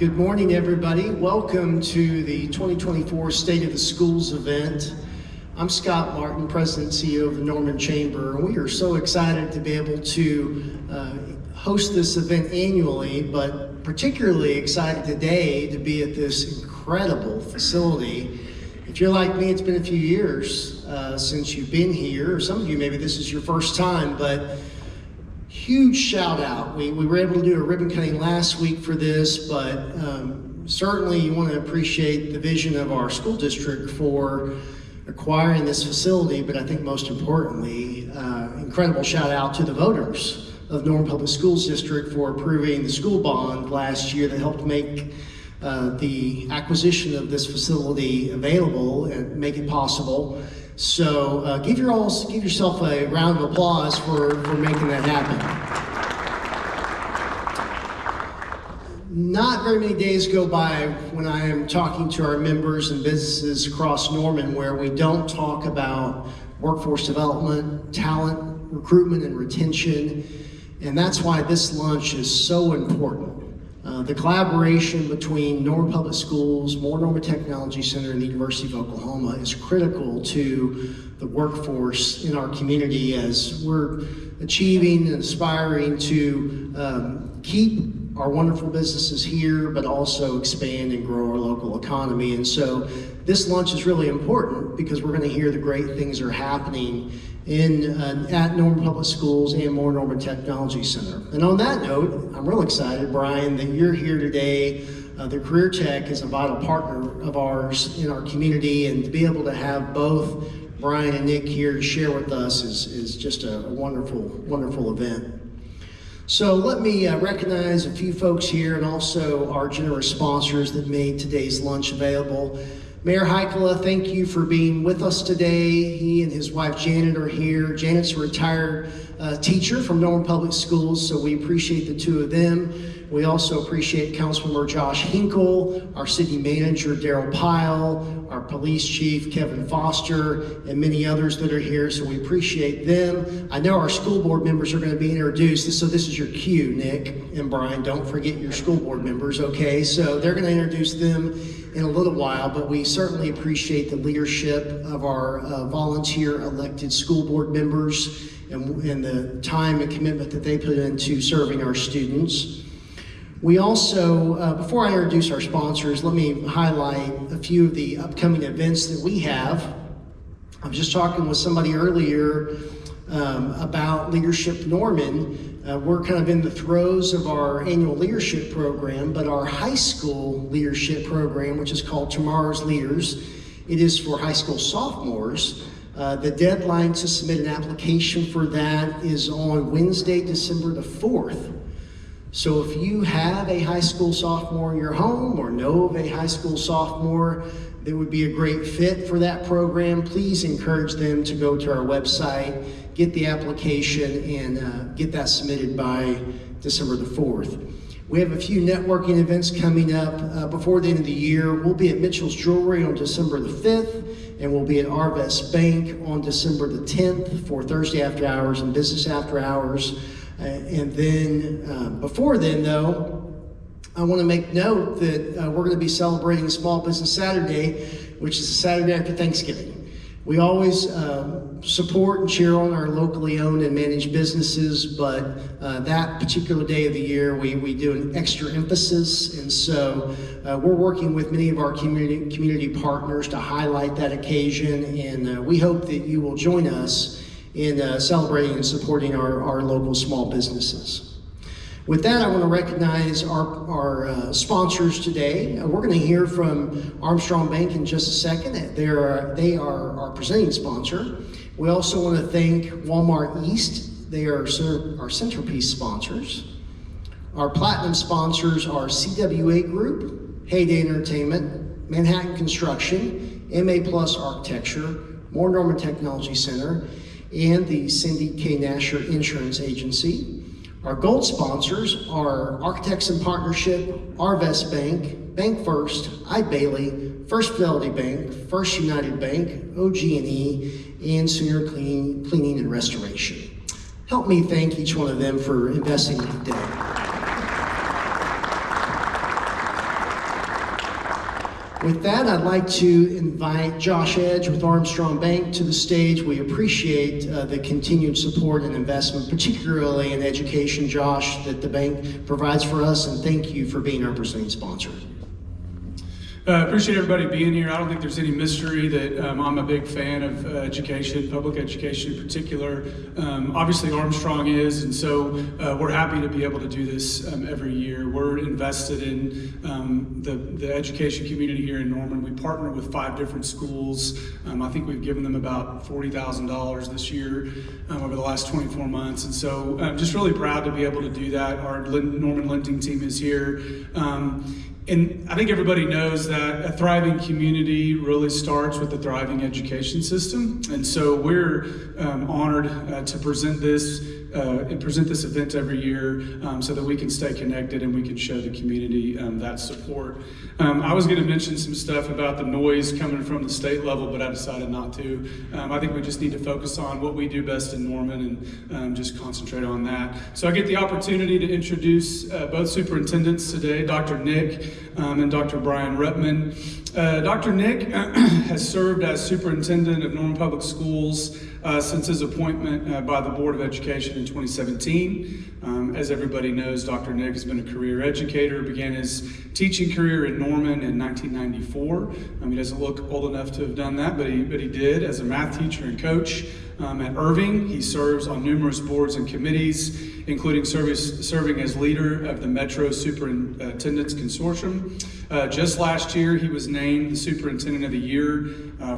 Good morning, everybody. Welcome to the 2024 State of the Schools event. I'm Scott Martin, President and CEO of the Norman Chamber, and we are so excited to be able to host this event annually, but particularly excited today to be at this incredible facility. If you're like me, it's been a few years since you've been here, or some of you maybe this is your first time, but huge shout out. We were able to do a ribbon cutting last week for this, but certainly you want to appreciate the vision of our school district for acquiring this facility, but I think most importantly, incredible shout out to the voters of Norman Public Schools District for approving the school bond last year that helped make the acquisition of this facility available and make it possible. So give yourself a round of applause for making that happen. Not very many days go by when I am talking to our members and businesses across Norman where we don't talk about workforce development, talent, recruitment, and retention. And that's why this lunch is so important. The collaboration between Norman Public Schools, Moore Norman Technology Center, and the University of Oklahoma is critical to the workforce in our community as we're achieving and aspiring to keep our wonderful businesses here, but also expand and grow our local economy. And so this lunch is really important because we're going to hear the great things that are happening at Norman Public Schools and Moore Norman Technology Center. And on that note, I'm real excited, Brian, that you're here today. The Career Tech is a vital partner of ours in our community, and to be able to have both Brian and Nick here to share with us is just a wonderful, wonderful event. So let me recognize a few folks here and also our generous sponsors that made today's lunch available. Mayor Heikela, thank you for being with us today. He and his wife Janet are here. Janet's a retired teacher from Norman Public Schools, so we appreciate the two of them. We also appreciate Councilmember Josh Hinkle, our city manager Daryl Pyle, our police chief Kevin Foster, and many others that are here, so we appreciate them. I know our school board members are going to be introduced, so this is your cue, Nick and Brian. Don't forget your school board members, okay? So they're going to introduce them in a little while, but we certainly appreciate the leadership of our volunteer elected school board members and the time and commitment that they put into serving our students. We also, before I introduce our sponsors, let me highlight a few of the upcoming events that we have. I was just talking with somebody earlier about Leadership Norman. We're kind of in the throes of our annual leadership program, but our high school leadership program, which is called Tomorrow's Leaders, it is for high school sophomores. The deadline to submit an application for that is on Wednesday, December the 4th. So if you have a high school sophomore in your home or know of a high school sophomore that would be a great fit for that program, please encourage them to go to our website, get the application, and get that submitted by December the 4th. We have a few networking events coming up before the end of the year. We'll be at Mitchell's Jewelry on December the 5th, and we'll be at Arvest Bank on December the 10th for Thursday after hours and business after hours. And then before then, though, I want to make note that we're going to be celebrating Small Business Saturday, which is the Saturday after Thanksgiving. We always support and cheer on our locally owned and managed businesses, but that particular day of the year, we do an extra emphasis. And so we're working with many of our community partners to highlight that occasion, and we hope that you will join us in celebrating and supporting our local small businesses. With that, I want to recognize our sponsors today. We're going to hear from Armstrong Bank in just a second. They are our presenting sponsor. We also want to thank Walmart East. They are our centerpiece sponsors. Our platinum sponsors are CWA Group, Heyday Entertainment, Manhattan Construction, MA Plus Architecture, Moore Norman Technology Center, and the Cindy K. Nasher Insurance Agency. Our gold sponsors are Architects in Partnership, Arvest Bank, Bank First, Bailey, First Fidelity Bank, First United Bank, OG&E, and Sooner Cleaning and Restoration. Help me thank each one of them for investing today. With that, I'd like to invite Josh Edge with Armstrong Bank to the stage. We appreciate the continued support and investment, particularly in education, Josh, that the bank provides for us, and thank you for being our presenting sponsor. Appreciate everybody being here. I don't think there's any mystery that I'm a big fan of education, public education in particular. Obviously Armstrong is, and so we're happy to be able to do this every year. We're invested in the education community here in Norman. We partner with 5 different schools. I think we've given them about $40,000 this year over the last 24 months. And so I'm just really proud to be able to do that. Our Norman Lending team is here. And I think everybody knows that a thriving community really starts with a thriving education system. And so we're honored to present this event every year so that we can stay connected and we can show the community that support. I was going to mention some stuff about the noise coming from the state level, but I decided not to. I think we just need to focus on what we do best in Norman and just concentrate on that. So I get the opportunity to introduce both superintendents today, Dr. Nick and Dr. Brian Repman. Dr. Nick has served as superintendent of Norman Public Schools since his appointment by the Board of Education in 2017. As everybody knows, Dr. Nick has been a career educator, began his teaching career in Norman in 1994. He doesn't look old enough to have done that, but he did as a math teacher and coach. At Irving, he serves on numerous boards and committees, including serving as leader of the Metro Superintendents Consortium. Just last year, he was named the Superintendent of the Year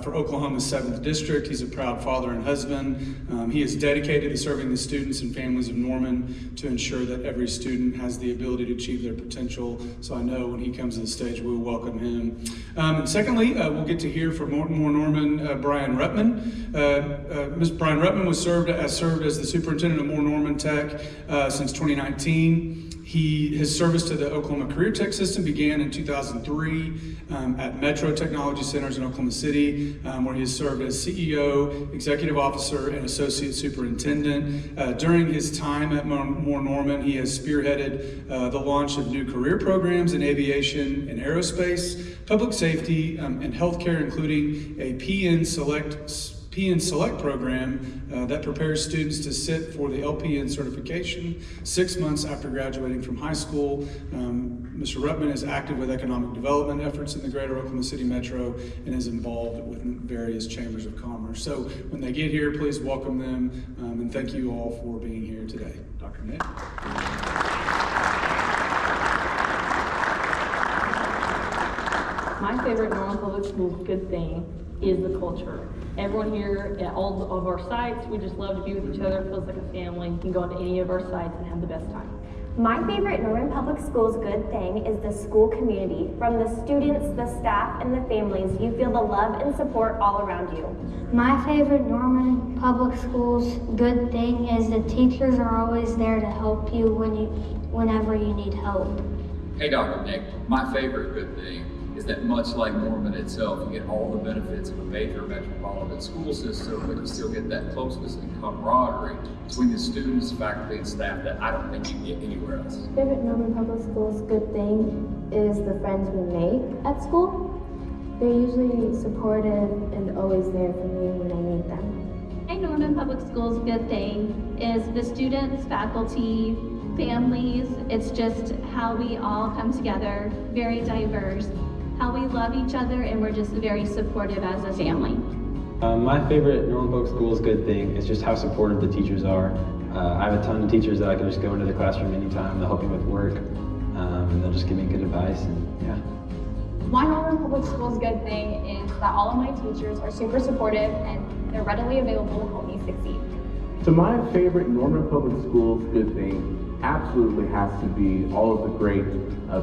for Oklahoma's 7th District. He's a proud father and husband. He is dedicated to serving the students and families of Norman to ensure that every student has the ability to achieve their potential. So I know when he comes to the stage, we'll welcome him. And secondly, we'll get to hear from more Norman Brian Repman. Mr. Brian Repman was served as the superintendent of Moore Norman Tech since 2019. His service to the Oklahoma Career Tech system began in 2003 at Metro Technology Centers in Oklahoma City, where he has served as CEO, executive officer, and associate superintendent. During his time at Moore Norman, he has spearheaded the launch of new career programs in aviation and aerospace, public safety, and healthcare, including a PN Select program that prepares students to sit for the LPN certification 6 months after graduating from high school. Mr. Repman is active with economic development efforts in the greater Oklahoma City Metro and is involved with various chambers of commerce. So when they get here, please welcome them and thank you all for being here today. Dr. Nick. My favorite Norman Public Schools good thing is the culture. Everyone here at all of our sites, we just love to be with each other. It feels like a family. You can go into any of our sites and have the best time. My favorite Norman Public Schools good thing is the school community. From the students, the staff, and the families, you feel the love and support all around you. My favorite Norman Public Schools good thing is the teachers are always there to help you whenever you need help. Hey, Dr. Nick, my favorite good thing is that much like Norman itself, you get all the benefits of a major metropolitan school system, but you still get that closeness and camaraderie between the students, faculty, and staff that I don't think you can get anywhere else. Favorite Norman Public Schools good thing is the friends we make at school. They're usually supportive and always there for me when I need them. My Norman Public Schools good thing is the students, faculty, families. It's just how we all come together, very diverse, how we love each other, and we're just very supportive as a family. My favorite Norman Public Schools good thing is just how supportive the teachers are. I have a ton of teachers that I can just go into the classroom anytime. They'll help me with work, and they'll just give me good advice, and yeah. My Norman Public Schools good thing is that all of my teachers are super supportive and they're readily available to help me succeed. So my favorite Norman Public Schools good thing absolutely has to be all of the great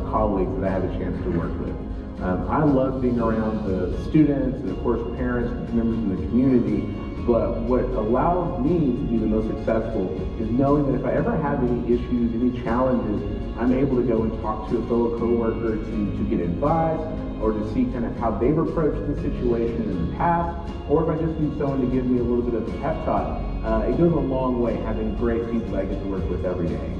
colleagues that I have a chance to work with. I love being around the students and of course parents and members of the community, but what allows me to be the most successful is knowing that if I ever have any issues, any challenges, I'm able to go and talk to a fellow coworker to get advice or to see kind of how they've approached the situation in the past, or if I just need someone to give me a little bit of a pep talk. It goes a long way having great people that I get to work with every day.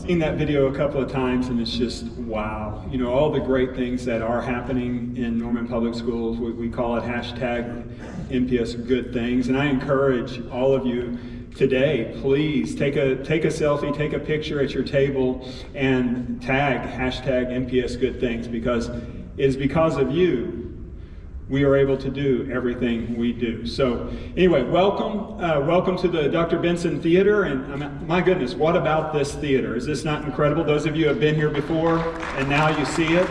seen that video a couple of times, and it's just wow. You know, all the great things that are happening in Norman Public Schools. We call it hashtag NPS Good Things, and I encourage all of you today, please take a selfie, take a picture at your table, and tag hashtag NPS Good Things, because it is because of you we are able to do everything we do. So anyway, welcome to the Dr. Benson Theater, and my goodness, what about this theater? Is this not incredible? Those of you who have been here before and now you see it.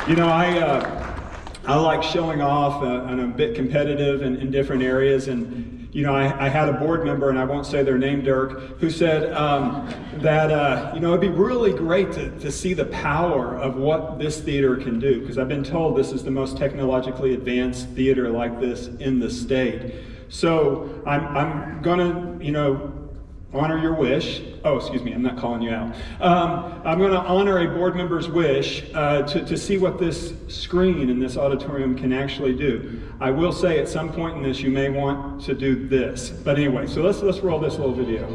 You know, I like showing off, and I'm a bit competitive in different areas, and you know, I had a board member, and I won't say their name, Dirk, who said that you know, it'd be really great to see the power of what this theater can do, because I've been told this is the most technologically advanced theater like this in the state. So I'm gonna, you know, honor your wish. Oh, excuse me, I'm not calling you out. I'm going to honor a board member's wish to see what this screen in this auditorium can actually do. I will say at some point in this you may want to do this. But anyway, so let's roll this little video.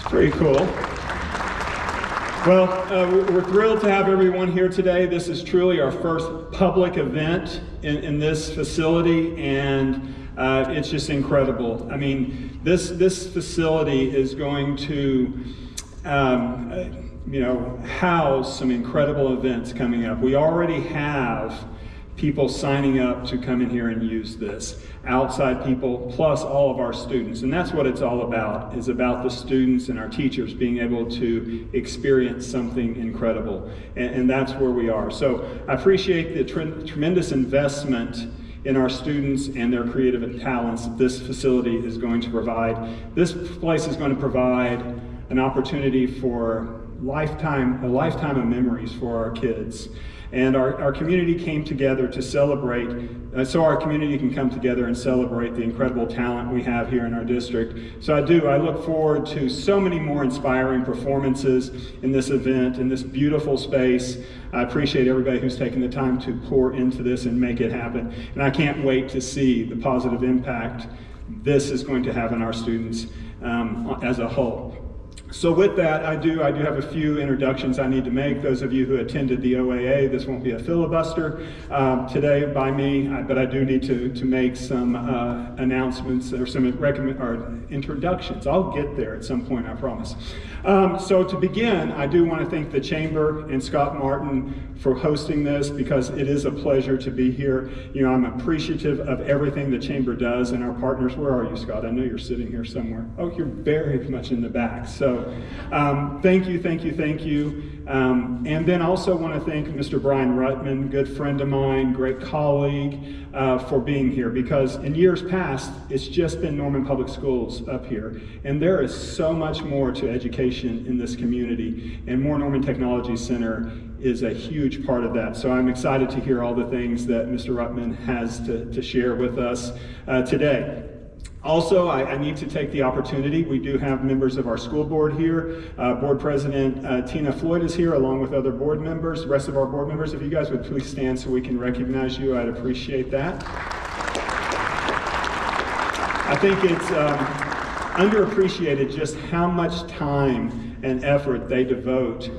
Pretty cool. Well, we're thrilled to have everyone here today. This is truly our first public event in this facility, and it's just incredible. I mean, this facility is going to you know, house some incredible events coming up. We already have people signing up to come in here and use this. Outside people, plus all of our students. And that's what it's all about, is about the students and our teachers being able to experience something incredible. And that's where we are. So I appreciate the tremendous investment in our students and their creative talents that this facility is going to provide. This place is going to provide an opportunity for a lifetime of memories for our kids. And our community came together to celebrate, so our community can come together and celebrate the incredible talent we have here in our district. So I look forward to so many more inspiring performances in this event, in this beautiful space. I appreciate everybody who's taken the time to pour into this and make it happen. And I can't wait to see the positive impact this is going to have on our students as a whole. So with that, I do have a few introductions I need to make. Those of you who attended the OAA, this won't be a filibuster today by me, but I do need to make some announcements or some introductions. I'll get there at some point, I promise. So to begin, I do want to thank the Chamber and Scott Martin for hosting this, because it is a pleasure to be here. You know, I'm appreciative of everything the Chamber does and our partners. Where are you, Scott? I know you're sitting here somewhere. Oh, you're very much in the back. So thank you. And then also want to thank Mr. Brian Ruttman, good friend of mine, great colleague, for being here, because in years past, it's just been Norman Public Schools up here. And there is so much more to education in this community, and Moore Norman Technology Center is a huge part of that. So I'm excited to hear all the things that Mr. Ruttman has to share with us today. Also, I need to take the opportunity. We do have members of our school board here. Board President Tina Floyd is here, along with other board members, the rest of our board members. If you guys would please stand so we can recognize you, I'd appreciate that. I think it's underappreciated just how much time and effort they devote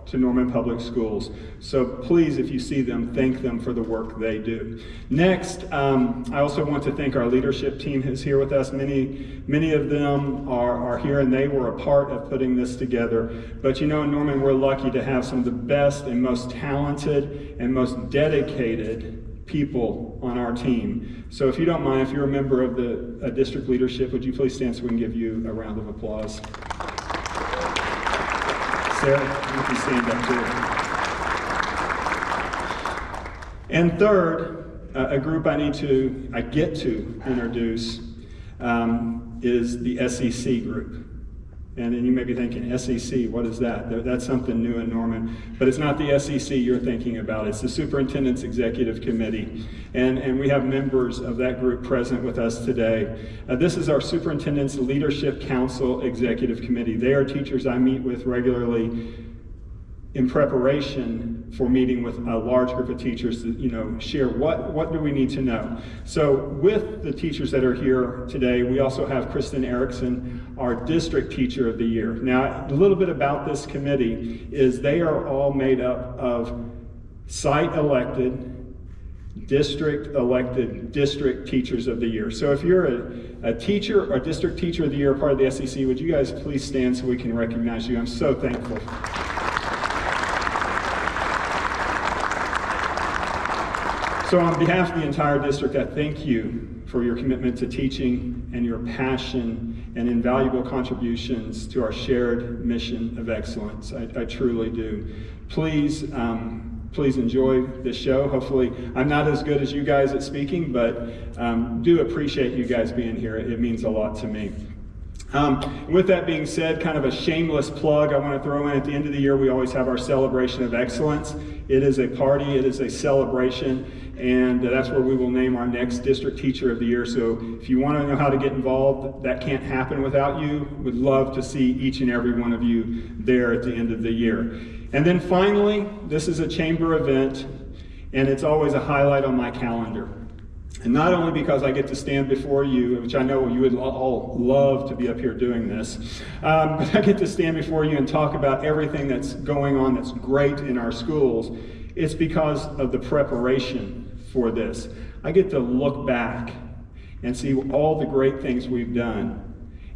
to Norman Public Schools. So please, if you see them, thank them for the work they do. Next, I also want to thank our leadership team who's here with us. Many of them are here, and they were a part of putting this together. But you know, in Norman, we're lucky to have some of the best and most talented and most dedicated people on our team. So if you don't mind, if you're a member of the district leadership, would you please stand so we can give you a round of applause? Sarah, you can stand up too. And third, a group I get to introduce is the SEC group. And then you may be thinking, SEC, what is that? That's something new in Norman. But it's not the SEC you're thinking about. It's the Superintendent's Executive Committee. And we have members of that group present with us today. This is our Superintendent's Leadership Council Executive Committee. They are teachers I meet with regularly in preparation for meeting with a large group of teachers to share what do we need to know. So with the teachers that are here today, we also have Kristen Erickson, our District Teacher of the Year. Now, a little bit about this committee is they are all made up of site-elected, district-elected District Teachers of the Year. So if you're a teacher or District Teacher of the Year, part of the SEC, would you guys please stand so we can recognize you? I'm so thankful. So on behalf of the entire district, I thank you for your commitment to teaching and your passion and invaluable contributions to our shared mission of excellence. I truly do. Please enjoy this show. Hopefully, I'm not as good as you guys at speaking, but do appreciate you guys being here. It means a lot to me. With that being said, kind of a shameless plug I want to throw in. At the end of the year, we always have our celebration of excellence. It is a party, it is a celebration, and that's where we will name our next District Teacher of the Year. So if you want to know how to get involved, that can't happen without you. Would love to see each and every one of you there at the end of the year. And then finally, this is a chamber event, and it's always a highlight on my calendar. And not only because I get to stand before you, which I know you would all love to be up here doing this, but I get to stand before you and talk about everything that's going on that's great in our schools. It's because of the preparation for this. I get to look back and see all the great things we've done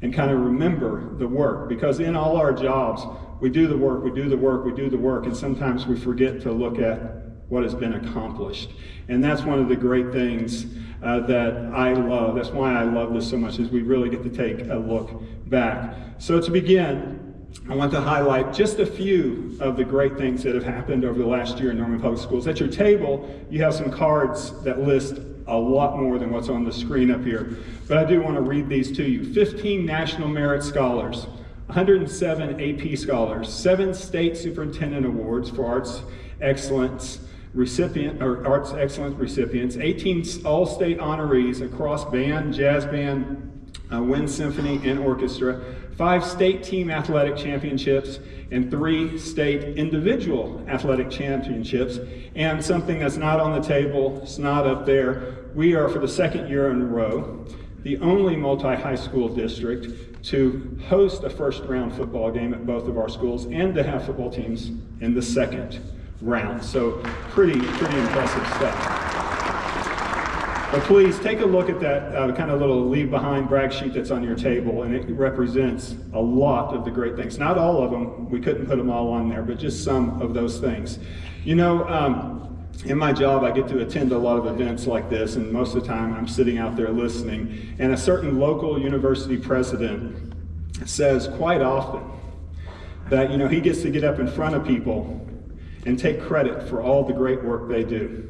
and kind of remember the work, because in all our jobs, we do the work, we do the work, we do the work, and sometimes we forget to look at what has been accomplished. And that's one of the great things that I love. That's why I love this so much, is we really get to take a look back. So to begin, I want to highlight just a few of the great things that have happened over the last year in Norman Public Schools. At your table, you have some cards that list a lot more than what's on the screen up here. But I do want to read these to you. 15 National Merit Scholars, 107 AP Scholars, 7 State Superintendent Awards for Arts Excellence Arts Excellence recipients, 18 All-State honorees across band, jazz band, wind symphony, and orchestra, 5 state team athletic championships, and 3 state individual athletic championships. And something that's not on the table, it's not up there, we are, for the second year in a row, the only multi-high school district to host a first-round football game at both of our schools and to have football teams in the second round. So pretty impressive stuff. But please take a look at that kind of little leave behind brag sheet that's on your table, and it represents a lot of the great things. Not all of them, we couldn't put them all on there, but just some of those things. You know, in my job, I get to attend a lot of events like this, and most of the time I'm sitting out there listening, and a certain local university president says quite often that, you know, he gets to get up in front of people and take credit for all the great work they do.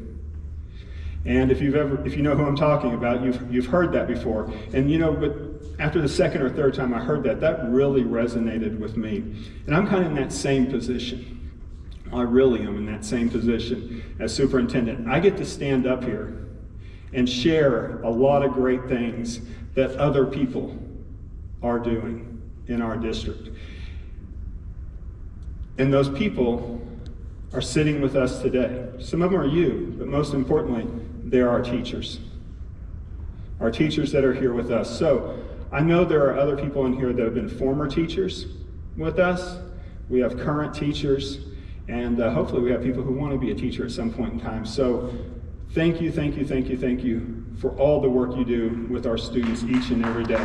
And if you know who I'm talking about, you've heard that before. And you know, but after the second or third time I heard that, that really resonated with me. And I'm kind of in that same position. I really am in that same position as superintendent. I get to stand up here and share a lot of great things that other people are doing in our district. And those people are sitting with us today. Some of them are you, but most importantly, they're our teachers. Our teachers that are here with us. So I know there are other people in here that have been former teachers with us. We have current teachers, and hopefully we have people who want to be a teacher at some point in time. So thank you for all the work you do with our students each and every day.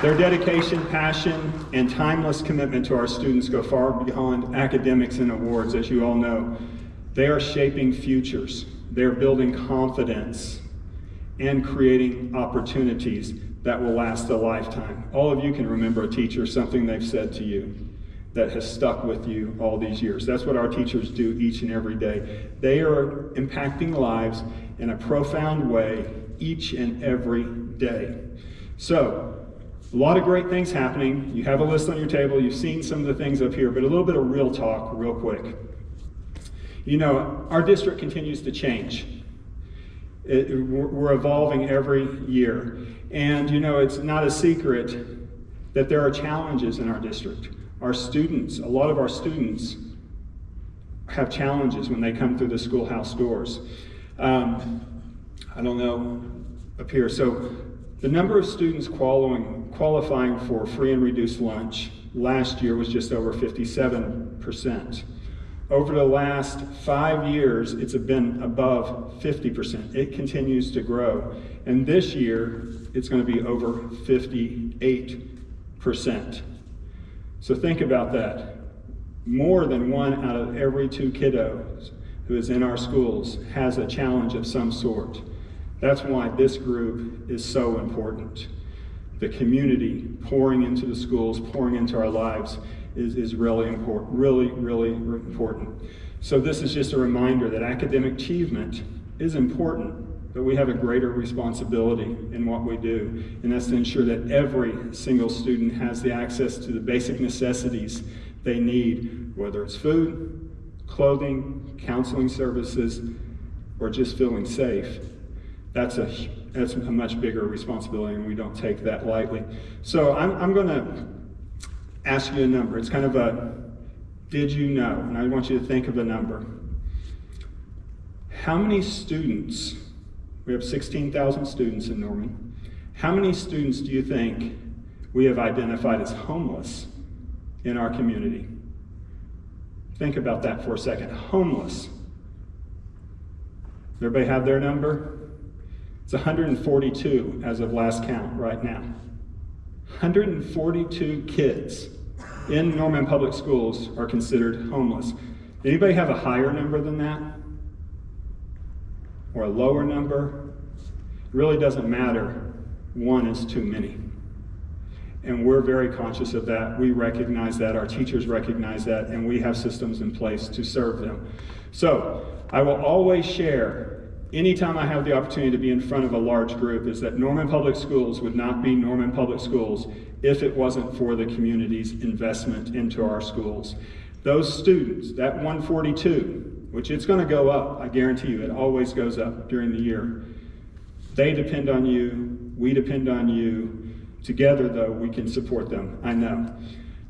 Their dedication, passion, and timeless commitment to our students go far beyond academics and awards, as you all know. They are shaping futures. They're building confidence and creating opportunities that will last a lifetime. All of you can remember a teacher, something they've said to you that has stuck with you all these years. That's what our teachers do each and every day. They are impacting lives in a profound way each and every day. So, a lot of great things happening. You have a list on your table. You've seen some of the things up here, but a little bit of real talk real quick. You know, our district continues to change. We're evolving every year. And, you know, it's not a secret that there are challenges in our district. Our students, a lot of our students have challenges when they come through the schoolhouse doors. I don't know up here. So the number of students qualifying for free and reduced lunch last year was just over 57%. Over the last 5 years, it's been above 50%. It continues to grow. And this year, it's going to be over 58%. So think about that. More than 1 out of every 2 kiddos who is in our schools has a challenge of some sort. That's why this group is so important. The community pouring into the schools, pouring into our lives is really important, really important. So this is just a reminder that academic achievement is important, but we have a greater responsibility in what we do, and that's to ensure that every single student has the access to the basic necessities they need, whether it's food, clothing, counseling services, or just feeling safe. That's a much bigger responsibility, and we don't take that lightly. So I'm going to ask you a number. It's kind of a did you know, and I want you to think of a number. How many students, we have 16,000 students in Norman, how many students do you think we have identified as homeless in our community? Think about that for a second. Homeless. Does everybody have their number? It's 142 as of last count right now. 142 kids in Norman Public Schools are considered homeless. Anybody have a higher number than that? Or a lower number? It really doesn't matter. One is too many. And we're very conscious of that. We recognize that, our teachers recognize that, and we have systems in place to serve them. So I will always share, anytime I have the opportunity to be in front of a large group, is that Norman Public Schools would not be Norman Public Schools if it wasn't for the community's investment into our schools. Those students, that 142, which it's going to go up, I guarantee you, it always goes up during the year. They depend on you, we depend on you. Together, though, we can support them, I know.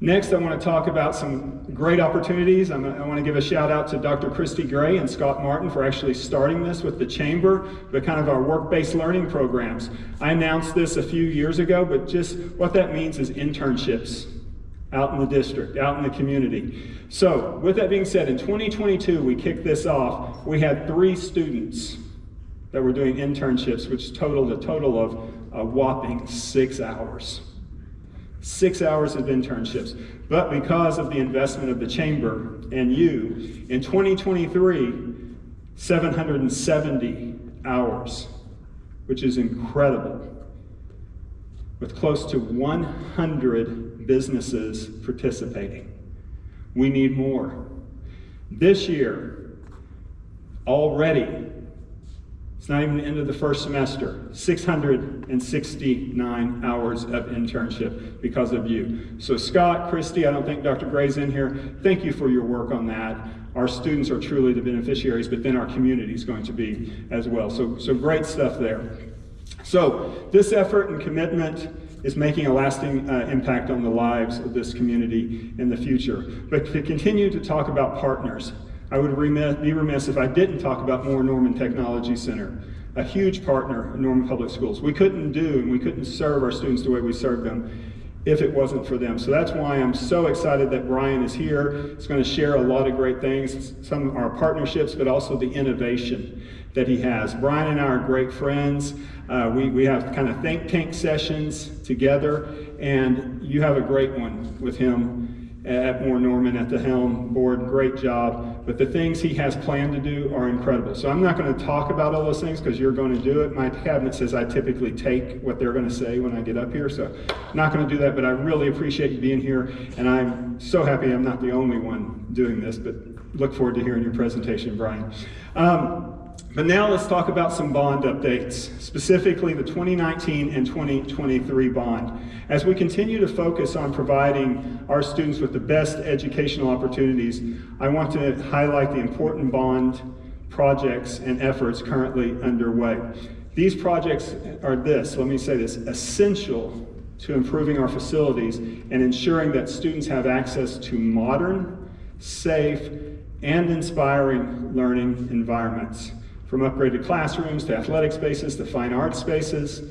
Next, I want to talk about some great opportunities. I want to give a shout out to Dr. Christy Gray and Scott Martin for actually starting this with the Chamber, but kind of our work-based learning programs. I announced this a few years ago, but just what that means is internships out in the district, out in the community. So, with that being said, in 2022, we kicked this off. We had 3 students that were doing internships, which totaled a total of a whopping 6 hours. 6 hours of internships. But because of the investment of the Chamber and you, in 2023, 770 hours, which is incredible, with close to 100 businesses participating. We need more. This year, already, it's not even the end of the first semester, 669 hours of internship because of you. So Scott, Christy, I don't think Dr. Gray's in here. Thank you for your work on that. Our students are truly the beneficiaries, but then our community is going to be as well. So great stuff there. So this effort and commitment is making a lasting impact on the lives of this community in the future. But to continue to talk about partners, I would be remiss if I didn't talk about Moore Norman Technology Center, a huge partner in Norman Public Schools. We couldn't do and we couldn't serve our students the way we serve them if it wasn't for them. So that's why I'm so excited that Brian is here. He's going to share a lot of great things, some of our partnerships, but also the innovation that he has. Brian and I are great friends. We have kind of think tank sessions together, and you have a great one with him at Moore Norman at the helm board. Great job. But the things he has planned to do are incredible. So I'm not going to talk about all those things because you're going to do it. My cabinet says I typically take what they're going to say when I get up here, so I'm not going to do that, but I really appreciate you being here, and I'm so happy I'm not the only one doing this, but look forward to hearing your presentation, Brian. But now let's talk about some bond updates, specifically the 2019 and 2023 bond. As we continue to focus on providing our students with the best educational opportunities, I want to highlight the important bond projects and efforts currently underway. These projects are essential to improving our facilities and ensuring that students have access to modern, safe, and inspiring learning environments. From upgraded classrooms to athletic spaces to fine arts spaces,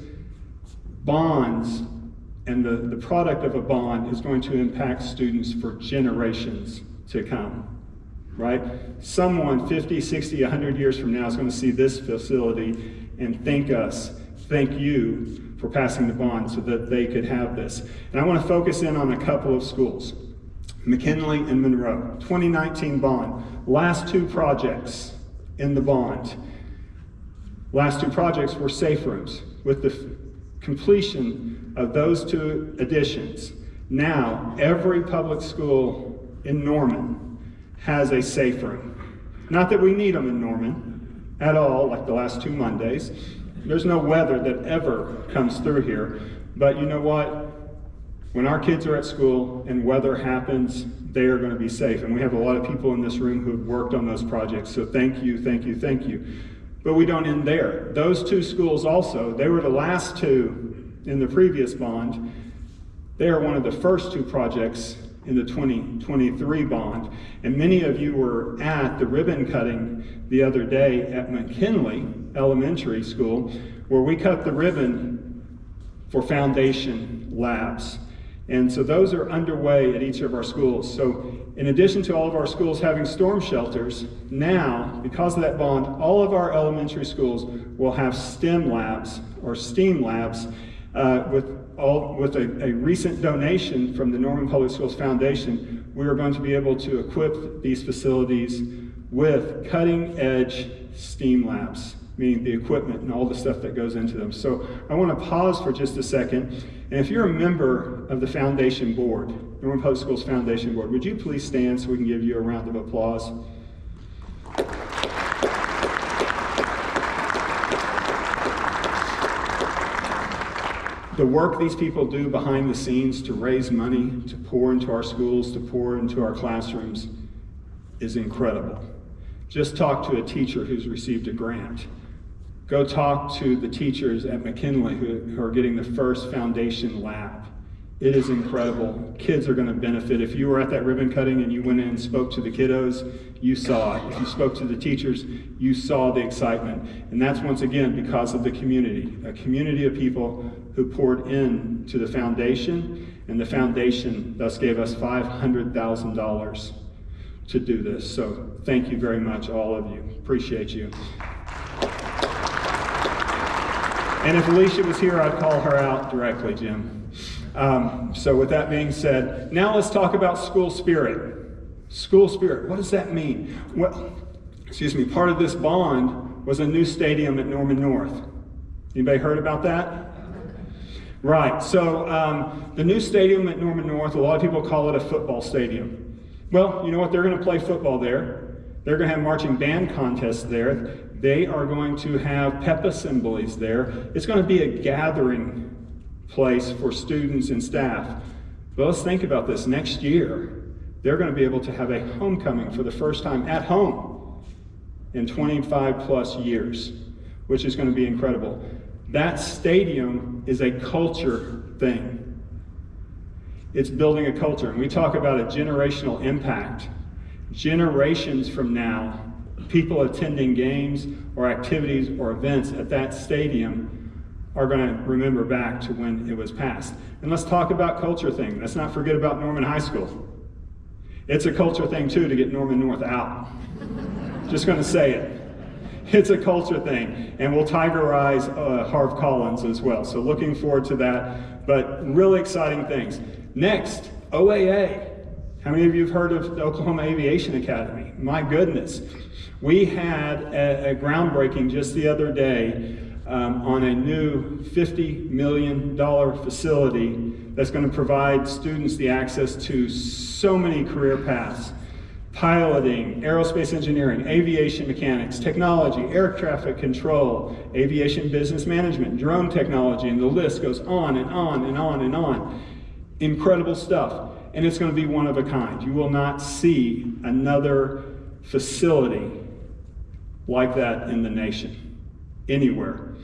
bonds and the product of a bond is going to impact students for generations to come, right? Someone 50, 60, 100 years from now is going to see this facility and thank you for passing the bond so that they could have this. And I want to focus in on a couple of schools, McKinley and Monroe. 2019 bond, last two projects in the bond. Last two projects were safe rooms. With the completion of those two additions, now every public school in Norman has a safe room. Not that we need them in Norman at all, like the last 2 Mondays. There's no weather that ever comes through here, but you know what? When our kids are at school and weather happens, they are going to be safe. And we have a lot of people in this room who've worked on those projects, so thank you, thank you, thank you. But we don't end there. Those two schools also, they were the last two in the previous bond. They are one of the first two projects in the 2023 bond. And many of you were at the ribbon cutting the other day at McKinley Elementary School, where we cut the ribbon for foundation labs. And so those are underway at each of our schools. So in addition to all of our schools having storm shelters, now, because of that bond, all of our elementary schools will have STEM labs or STEAM labs with a recent donation from the Norman Public Schools Foundation. We are going to be able to equip these facilities with cutting-edge STEAM labs, meaning the equipment and all the stuff that goes into them. So I want to pause for just a second. And if you're a member of the Foundation Board, Norman Public Schools Foundation Board, would you please stand so we can give you a round of applause? The work these people do behind the scenes to raise money, to pour into our schools, to pour into our classrooms is incredible. Just talk to a teacher who's received a grant. Go talk to the teachers at McKinley who are getting the first foundation lab. It is incredible. Kids are going to benefit. If you were at that ribbon cutting and you went in and spoke to the kiddos, you saw it. If you spoke to the teachers, you saw the excitement. And that's once again because of the community, a community of people who poured into the foundation, and the foundation thus gave us $500,000 to do this. So thank you very much, all of you. Appreciate you. And if Alicia was here, I'd call her out directly, Jim. So with that being said, now let's talk about school spirit. School spirit, what does that mean? Well, part of this bond was a new stadium at Norman North. Anybody heard about that? Right, so the new stadium at Norman North, a lot of people call it a football stadium. Well, you know what? They're going to play football there. They're going to have marching band contests there. They are going to have pep assemblies there. It's going to be a gathering place for students and staff. But let's think about this. Next year, they're going to be able to have a homecoming for the first time at home in 25 plus years, which is going to be incredible. That stadium is a culture thing. It's building a culture. And we talk about a generational impact. Generations from now, people attending games or activities or events at that stadium are going to remember back to when it was passed. And let's talk about culture thing. Let's not forget about Norman High School. It's a culture thing too to get Norman North out. Just going to say it. It's a culture thing. And we'll tigerize Harv Collins as well. So looking forward to that. But really exciting things. Next, OAA. How many of you have heard of the Oklahoma Aviation Academy? My goodness. We had a groundbreaking just the other day on a new $50 million facility that's going to provide students the access to so many career paths. piloting, aerospace engineering, aviation mechanics, technology, air traffic control, aviation business management, drone technology, and the list goes on and on and on and on. Incredible stuff. And it's going to be one of a kind. You will not see another facility like that in the nation, anywhere.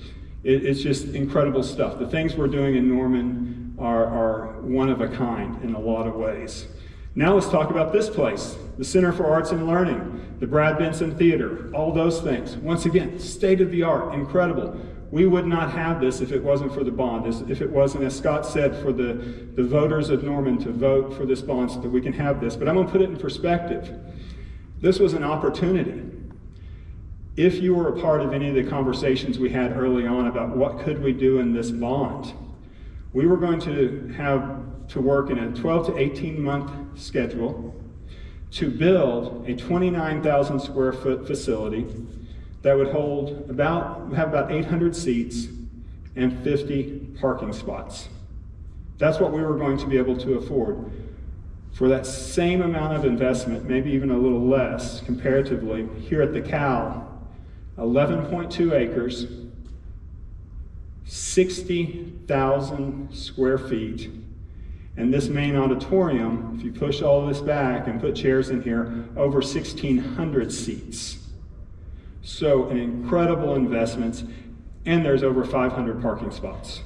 It's just incredible stuff. The things we're doing in Norman are one of a kind in a lot of ways. Now let's talk about this place, the Center for Arts and Learning, the Brad Benson Theater, all those things. Once again, state of the art, incredible. We would not have this if it wasn't for the bond, if it wasn't, as Scott said, for the voters of Norman to vote for this bond so that we can have this. But I'm going to put it in perspective. This was an opportunity. If you were a part of any of the conversations we had early on about what could we do in this bond, we were going to have to work in a 12 to 18 month schedule to build a 29,000 square foot facility that would have about 800 seats and 50 parking spots. That's what we were going to be able to afford. For that same amount of investment, maybe even a little less comparatively, here at the Cal, 11.2 acres, 60,000 square feet, and this main auditorium, if you push all this back and put chairs in here, over 1,600 seats. So an incredible investment, and there's over 500 parking spots.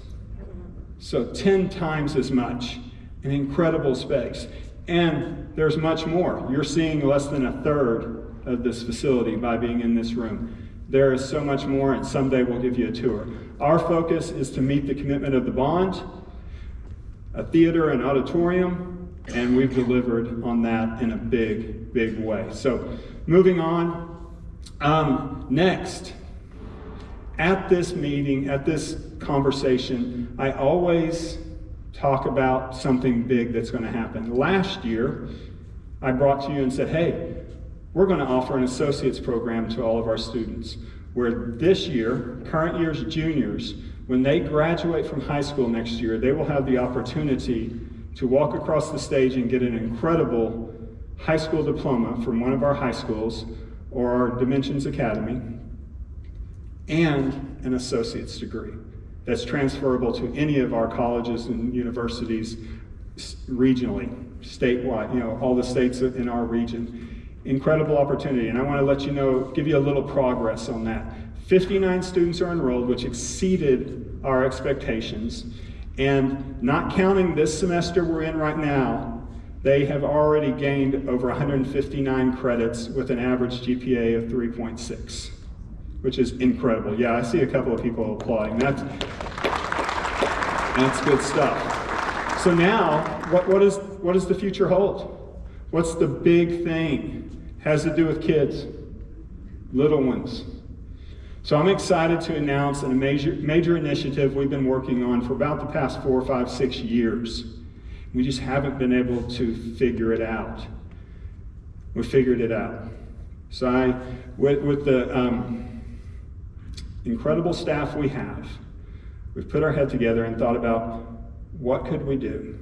So 10 times as much, an incredible space. And there's much more. You're seeing less than a third of this facility by being in this room. There is so much more, and someday we'll give you a tour. Our focus is to meet the commitment of the bond, a theater and auditorium, and we've delivered on that in a big, big way. So moving on, next, at this meeting, at this conversation, I always talk about something big that's going to happen. Last year, I brought to you and said, hey, we're going to offer an associate's program to all of our students, where this year, current year's juniors, when they graduate from high school next year, they will have the opportunity to walk across the stage and get an incredible high school diploma from one of our high schools or our Dimensions Academy, and an associate's degree that's transferable to any of our colleges and universities regionally, statewide, all the states in our region. Incredible opportunity, and I want to let you know, give you a little progress on that. 59 students are enrolled, which exceeded our expectations, and not counting this semester we're in right now, they have already gained over 159 credits with an average GPA of 3.6, which is incredible. Yeah, I see a couple of people applauding. That's good stuff. So now, what does the future hold? What's the big thing? Has to do with kids, little ones. So I'm excited to announce a major initiative we've been working on for about the past 4, 5, 6 years. We just haven't been able to figure it out. We figured it out. So with the incredible staff we have, we've put our head together and thought about what could we do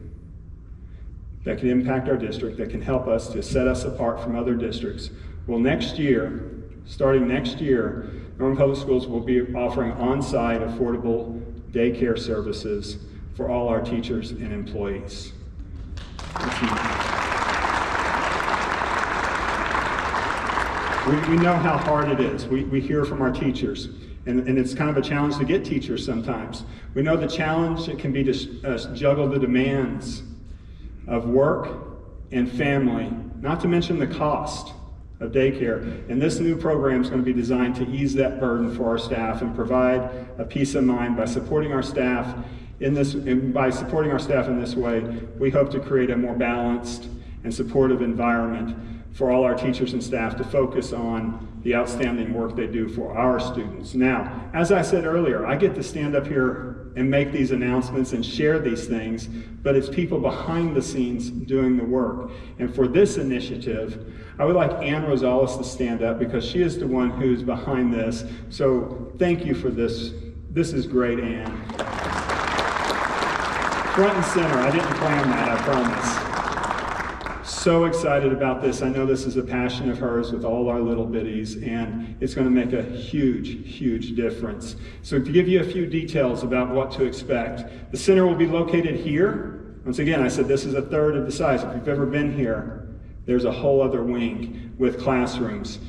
that can impact our district, that can help us to set us apart from other districts. Well, next year, starting next year, Norman Public Schools will be offering on-site affordable daycare services for all our teachers and employees. We know how hard it is. We hear from our teachers, and it's kind of a challenge to get teachers sometimes. We know the challenge it can be to juggle the demands of work and family, not to mention the cost of daycare. And this new program is going to be designed to ease that burden for our staff and provide a peace of mind by supporting our staff in this. And by supporting our staff in this way, we hope to create a more balanced and supportive environment for all our teachers and staff to focus on the outstanding work they do for our students. Now, as I said earlier, I get to stand up here and make these announcements and share these things, but it's people behind the scenes doing the work. And for this initiative, I would like Ann Rosales to stand up because she is the one who's behind this. So thank you for this. This is great, Ann. Front and center, I didn't plan that, I promise. so excited about this. I know this is a passion of hers with all our little bitties, and it's going to make a huge, huge difference. So to give you a few details about what to expect, the center will be located here. Once again, I said this is a third of the size. If you've ever been here, there's a whole other wing with classrooms.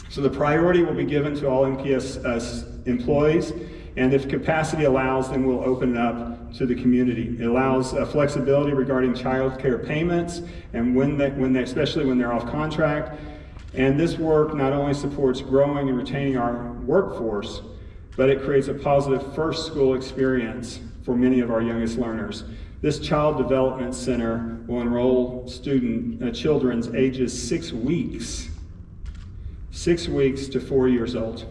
So the priority will be given to all MPS employees, and if capacity allows, then we'll open it up to the community. It allows flexibility regarding child care payments, and especially when they're off contract. And this work not only supports growing and retaining our workforce, but it creates a positive first school experience for many of our youngest learners. This Child Development Center will enroll children's ages 6 weeks to 4 years old.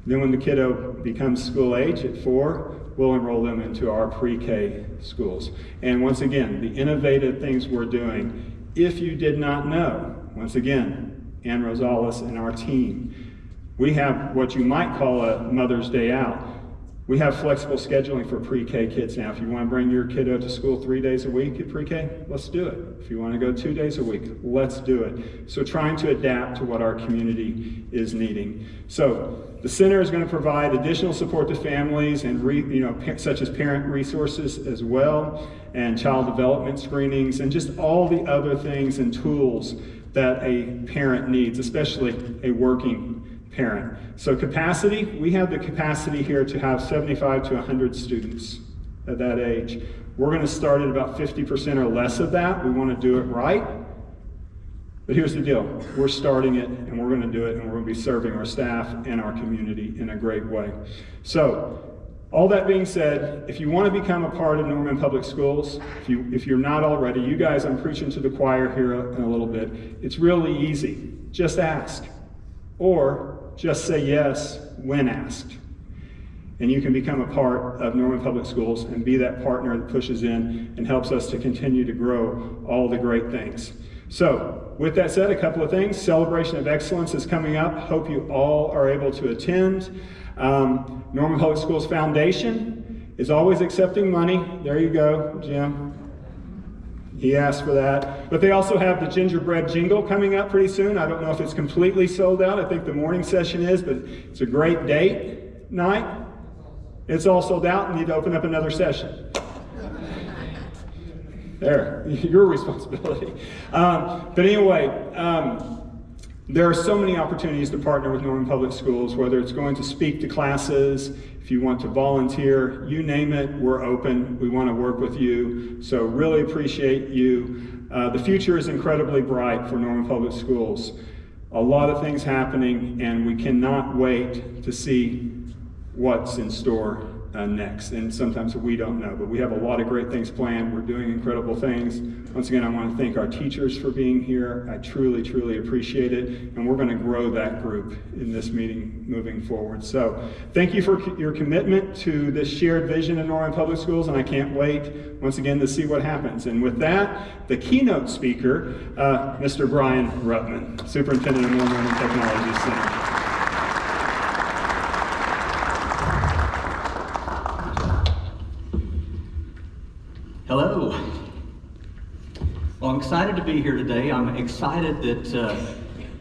Then when the kiddo becomes school age at 4, we'll enroll them into our pre-K schools. And once again, the innovative things we're doing, if you did not know, once again, Ann Rosales and our team, we have what you might call a Mother's Day out. We have flexible scheduling for pre-K kids now. If you want to bring your kiddo to school 3 days a week at pre-K, let's do it. If you want to go 2 days a week, let's do it. So trying to adapt to what our community is needing. So the center is going to provide additional support to families and such as parent resources as well, and child development screenings, and just all the other things and tools that a parent needs, especially a working parent. So capacity, we have the capacity here to have 75 to 100 students at that age. We're going to start at about 50% or less of that. We want to do it right. But here's the deal. We're starting it, and we're going to do it, and we're going to be serving our staff and our community in a great way. So all that being said, if you want to become a part of Norman Public Schools, if you're not already, you guys, I'm preaching to the choir here in a little bit. It's really easy. Just ask. Or just say yes when asked. And you can become a part of Norman Public Schools and be that partner that pushes in and helps us to continue to grow all the great things. So, with that said, a couple of things. Celebration of Excellence is coming up. Hope you all are able to attend. Norman Public Schools Foundation is always accepting money. There you go, Jim. He asked for that. But they also have the gingerbread jingle coming up pretty soon. I don't know if it's completely sold out. I think the morning session is, but it's a great date night. It's all sold out and need to open up another session. There, your responsibility. But anyway, there are so many opportunities to partner with Norman Public Schools, whether it's going to speak to classes, if you want to volunteer, you name it, we're open. We want to work with you. So really appreciate you. The future is incredibly bright for Norman Public Schools. A lot of things happening, and we cannot wait to see what's in store next. And sometimes we don't know, but we have a lot of great things planned. We're doing incredible things. Once again, I want to thank our teachers for being here. I truly, truly appreciate it. And we're going to grow that group in this meeting moving forward. So thank you for your commitment to this shared vision in Norman Public Schools, and I can't wait once again to see what happens. And with that, the keynote speaker, Mr. Brian Ruttman, Superintendent of Norman Technology Center. Hello. Well, I'm excited to be here today. I'm excited that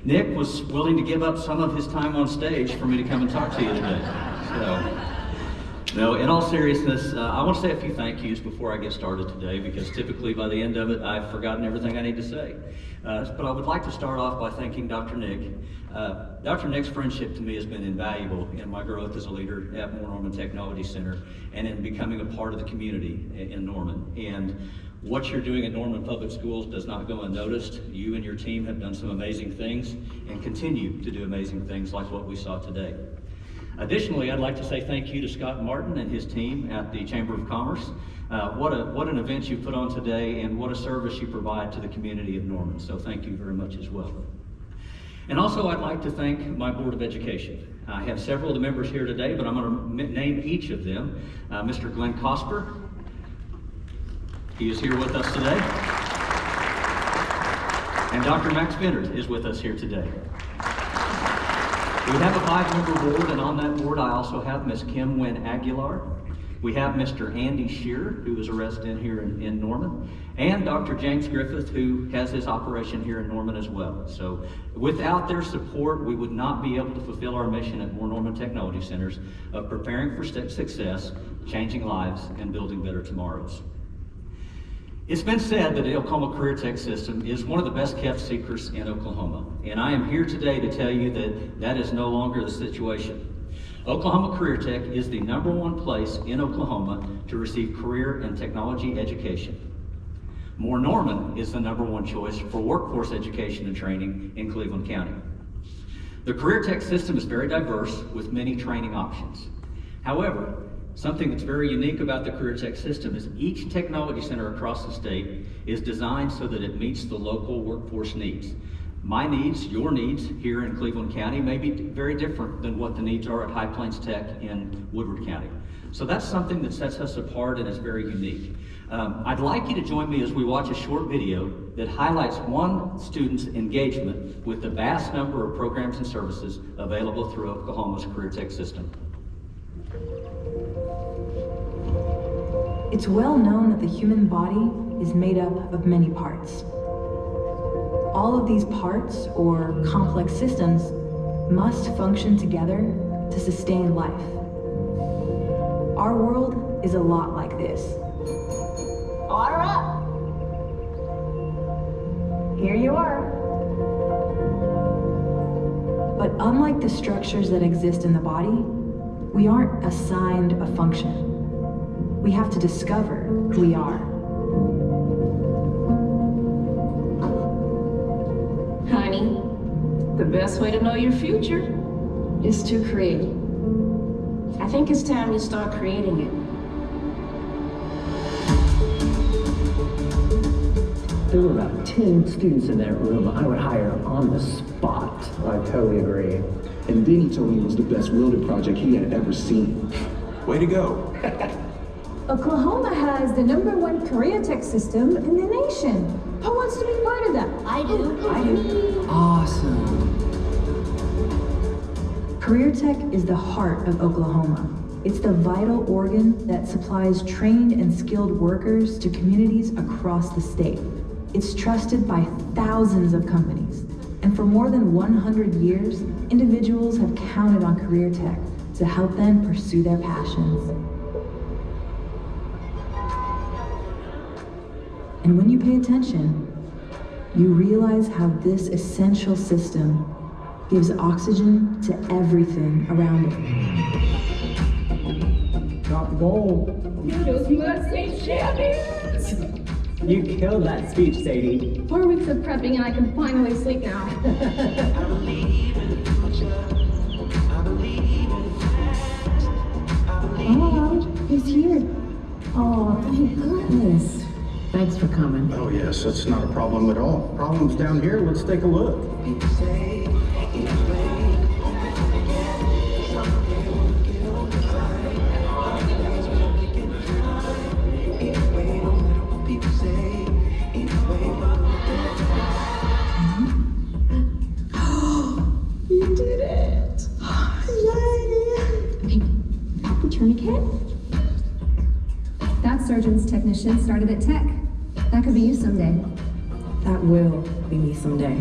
Nick was willing to give up some of his time on stage for me to come and talk to you today. So, no, in all seriousness, I want to say a few thank yous before I get started today, because typically by the end of it, I've forgotten everything I need to say. But I would like to start off by thanking Dr. Nick. Dr. Nick's friendship to me has been invaluable in my growth as a leader at Norman Technology Center and in becoming a part of the community in Norman. And what you're doing at Norman Public Schools does not go unnoticed. You and your team have done some amazing things and continue to do amazing things like what we saw today. Additionally, I'd like to say thank you to Scott Martin and his team at the Chamber of Commerce. What an event you put on today, and what a service you provide to the community of Norman. So thank you very much as well. And also, I'd like to thank my Board of Education. I have several of the members here today, but I'm going to name each of them. Mr. Glenn Cosper, he is here with us today. And Dr. Max Bennett is with us here today. We have a 5-member board, and on that board I also have Ms. Kim Wynn Aguilar. We have Mr. Andy Shearer, who is a resident here in Norman. and Dr. James Griffith, who has his operation here in Norman as well. So without their support, we would not be able to fulfill our mission at Moore Norman Technology Centers of preparing for success, changing lives, and building better tomorrows. It's been said that the Oklahoma Career Tech system is one of the best kept secrets in Oklahoma, and I am here today to tell you that that is no longer the situation. Oklahoma Career Tech is the #1 place in Oklahoma to receive career and technology education. Moore Norman is the #1 choice for workforce education and training in Cleveland County. The Career Tech system is very diverse with many training options. However, something that's very unique about the Career Tech system is each technology center across the state is designed so that it meets the local workforce needs. My needs, your needs here in Cleveland County may be very different than what the needs are at High Plains Tech in Woodward County. So that's something that sets us apart and is very unique. I'd like you to join me as we watch a short video that highlights one student's engagement with the vast number of programs and services available through Oklahoma's Career Tech system. It's well known that the human body is made up of many parts. All of these parts, or complex systems, must function together to sustain life. Our world is a lot like this. Order up! Here you are. But unlike the structures that exist in the body, we aren't assigned a function. We have to discover who we are. Honey, the best way to know your future is to create it. I think it's time you start creating it. There were about 10 students in that room. I would hire on the spot. I totally agree. And then he told me it was the best welding project he had ever seen. Way to go. Oklahoma has the #1 career tech system in the nation. Who wants to be part of that? I do. Awesome. Career Tech is the heart of Oklahoma. It's the vital organ that supplies trained and skilled workers to communities across the state. It's trusted by thousands of companies. And for more than 100 years, individuals have counted on Career Tech to help them pursue their passions. And when you pay attention, you realize how this essential system gives oxygen to everything around it. Drop the goal. You're those USA champions! You killed that speech, Sadie. 4 weeks of prepping and I can finally sleep now. Oh, he's here. Oh, thank goodness. Thanks for coming. Oh yes, that's not a problem at all. Problem's down here, let's take a look. You did it. Yay. Pop the tourniquet. That surgeon's technician started at Tech. That could be you someday. That will be me someday.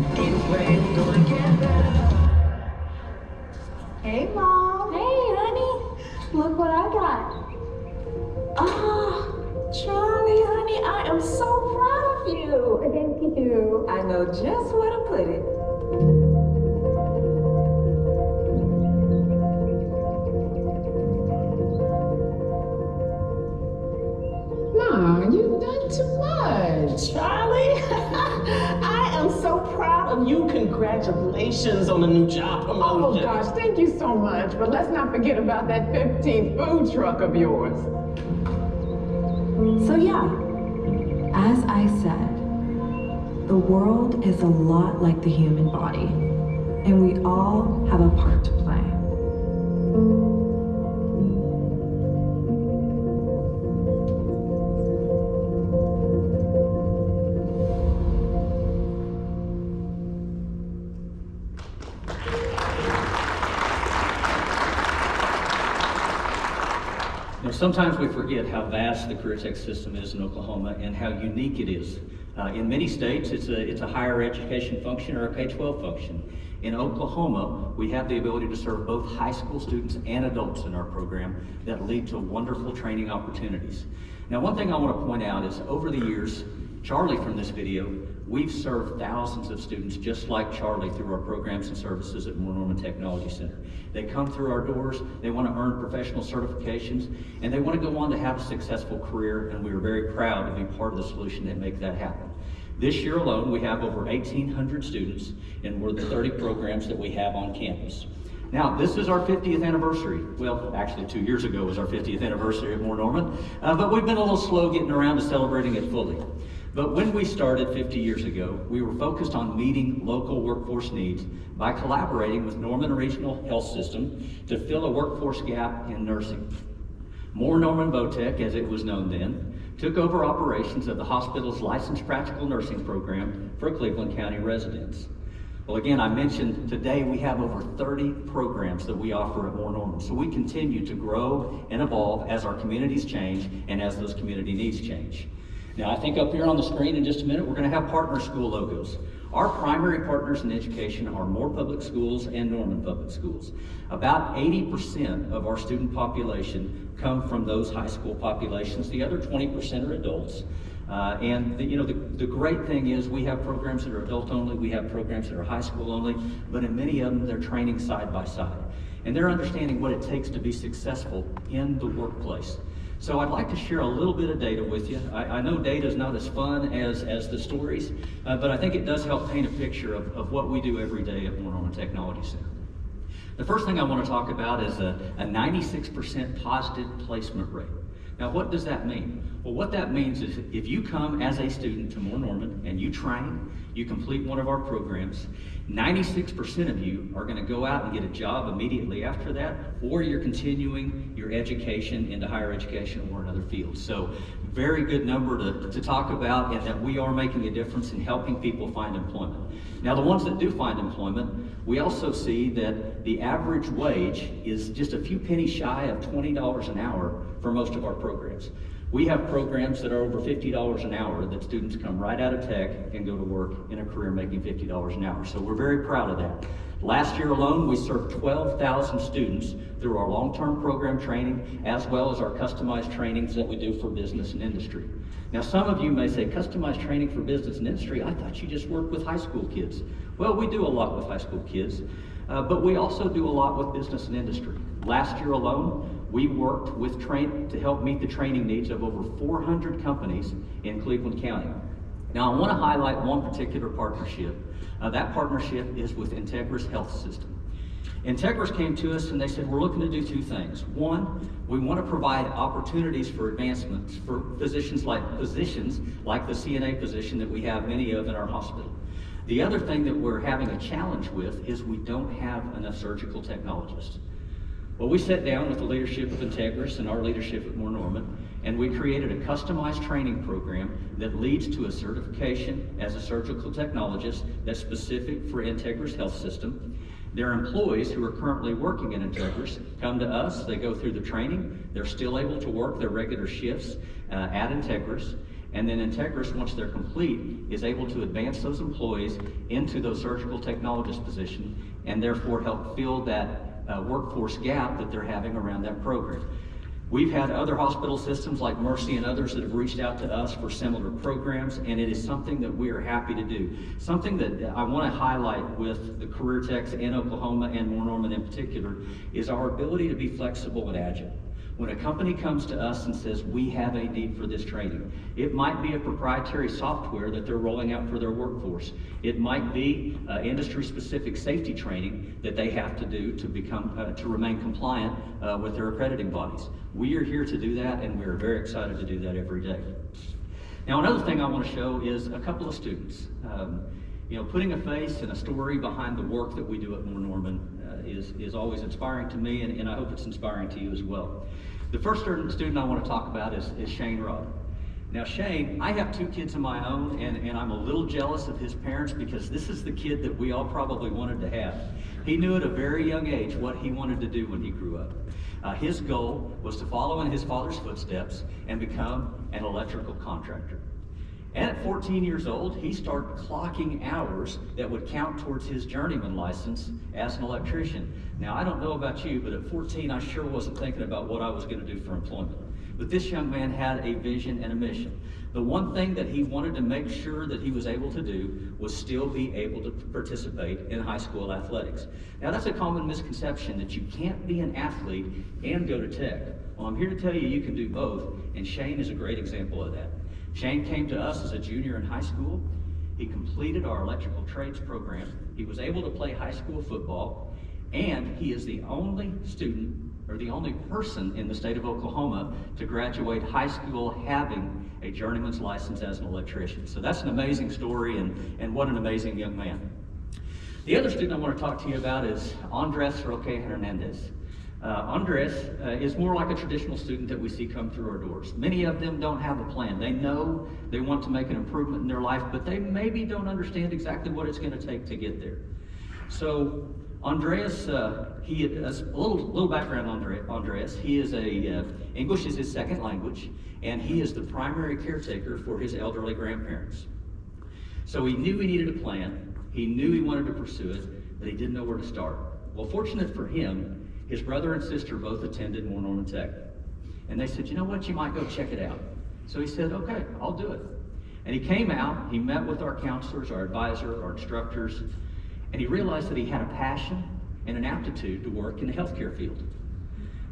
Hey, Mom. Hey, honey. Look what I got. Ah, Charlie, honey, I am so proud of you. Thank you. I know just where to put it. Mom, you've done too much. Charlie, I am so proud of you. Congratulations on the new job promotion. Oh gosh, thank you so much. But let's not forget about that 15th food truck of yours. So yeah, as I said, the world is a lot like the human body, and we all have a part to play. sometimes we forget how vast the career tech system is in Oklahoma and how unique it is. In many states, it's a higher education function or a K-12 function. In Oklahoma, we have the ability to serve both high school students and adults in our program that lead to wonderful training opportunities. Now, one thing I want to point out is over the years, Charlie from this video, we've served thousands of students just like Charlie through our programs and services at Moore Norman Technology Center. They come through our doors, they want to earn professional certifications, and they want to go on to have a successful career, and we are very proud to be part of the solution that make that happen. This year alone, we have over 1,800 students in more than 30 programs that we have on campus. Now, this is our 50th anniversary. Well, actually 2 years ago was our 50th anniversary at Moore Norman, but we've been a little slow getting around to celebrating it fully. But when we started 50 years ago, we were focused on meeting local workforce needs by collaborating with Norman Regional Health System to fill a workforce gap in nursing. Moore Norman Votech, as it was known then, took over operations of the hospital's licensed practical nursing program for Cleveland County residents. Well, again, I mentioned today we have over 30 programs that we offer at Moore Norman, so we continue to grow and evolve as our communities change and as those community needs change. Now, I think up here on the screen in just a minute, we're going to have partner school logos. Our primary partners in education are Moore Public Schools and Norman Public Schools. About 80% of our student population come from those high school populations. The other 20% are adults. The great thing is we have programs that are adult only, we have programs that are high school only, but in many of them, they're training side by side. And they're understanding what it takes to be successful in the workplace. So I'd like to share a little bit of data with you. I know data is not as fun as the stories, but I think it does help paint a picture of what we do every day at Moore Norman Technology Center. The first thing I want to talk about is a 96% positive placement rate. Now, what does that mean? Well, what that means is if you come as a student to Moore Norman and you train, you complete one of our programs, 96% of you are going to go out and get a job immediately after that, or you're continuing your education into higher education or another field. So very good number to talk about, and that we are making a difference in helping people find employment. Now, the ones that do find employment, we also see that the average wage is just a few pennies shy of $20 an hour for most of our programs. We have programs that are over $50 an hour that students come right out of tech and go to work in a career making $50 an hour. So we're very proud of that. Last year alone, we served 12,000 students through our long-term program training, as well as our customized trainings that we do for business and industry. Now, some of you may say, customized training for business and industry? I thought you just worked with high school kids. Well, we do a lot with high school kids, but we also do a lot with business and industry. Last year alone, we worked to help meet the training needs of over 400 companies in Cleveland County. Now, I want to highlight one particular partnership. That partnership is with Integris Health System. Integris came to us and they said, we're looking to do two things. One, we want to provide opportunities for advancements for positions like the CNA position that we have many of in our hospital. The other thing that we're having a challenge with is we don't have enough surgical technologists. Well, we sat down with the leadership of Integris and our leadership at Moore Norman, and we created a customized training program that leads to a certification as a surgical technologist that's specific for Integris Health System. Their employees who are currently working in Integris come to us, they go through the training, they're still able to work their regular shifts at Integris, and then Integris, once they're complete, is able to advance those employees into those surgical technologist positions and therefore help fill that workforce gap that they're having around that program. We've had other hospital systems like Mercy and others that have reached out to us for similar programs, and it is something that we are happy to do. Something that I want to highlight with the career techs in Oklahoma and Moore Norman in particular is our ability to be flexible and agile. When a company comes to us and says, we have a need for this training, it might be a proprietary software that they're rolling out for their workforce. It might be industry-specific safety training that they have to do to remain compliant with their accrediting bodies. We are here to do that, and we are very excited to do that every day. Now, another thing I want to show is a couple of students. Putting a face and a story behind the work that we do at Moore Norman is always inspiring to me, and I hope it's inspiring to you as well. The first student I want to talk about is Shane Rod. Now Shane, I have 2 kids of my own, and I'm a little jealous of his parents because this is the kid that we all probably wanted to have. He knew at a very young age what he wanted to do when he grew up. His goal was to follow in his father's footsteps and become an electrical contractor. And at 14 years old, he started clocking hours that would count towards his journeyman license as an electrician. Now, I don't know about you, but at 14, I sure wasn't thinking about what I was going to do for employment. But this young man had a vision and a mission. The one thing that he wanted to make sure that he was able to do was still be able to participate in high school athletics. Now, that's a common misconception that you can't be an athlete and go to tech. Well, I'm here to tell you you can do both, and Shane is a great example of that. Shane came to us as a junior in high school. He completed our electrical trades program. He was able to play high school football, and he is the only student or the only person in the state of Oklahoma to graduate high school having a journeyman's license as an electrician. So that's an amazing story, and what an amazing young man. The other student I want to talk to you about is Andres Roque Hernandez. Andres is more like a traditional student that we see come through our doors. Many of them don't have a plan. They know they want to make an improvement in their life, but they maybe don't understand exactly what it's going to take to get there. So Andres, he has a little background on Andres. He is English is his second language, and he is the primary caretaker for his elderly grandparents. So he knew he needed a plan. He knew he wanted to pursue it, but he didn't know where to start. Well, fortunate for him, his brother and sister both attended Moore Norman Tech. And they said, you know what, you might go check it out. So he said, okay, I'll do it. And he came out, he met with our counselors, our advisor, our instructors, and he realized that he had a passion and an aptitude to work in the healthcare field.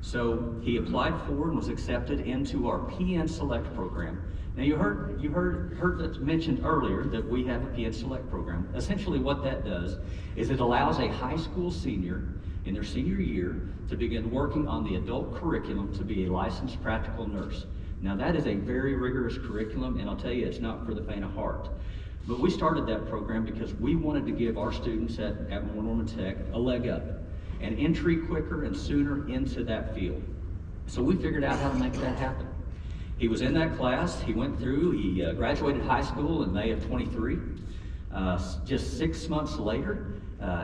So he applied for and was accepted into our PN Select program. Now you heard that mentioned earlier that we have a PN Select program. Essentially what that does is it allows a high school senior in their senior year to begin working on the adult curriculum to be a licensed practical nurse. Now that is a very rigorous curriculum, and I'll tell you, it's not for the faint of heart. But we started that program because we wanted to give our students at Moore Norman Tech a leg up, an entry quicker and sooner into that field. So we figured out how to make that happen. He was in that class, he went through, he graduated high school in May of 23. Just 6 months later,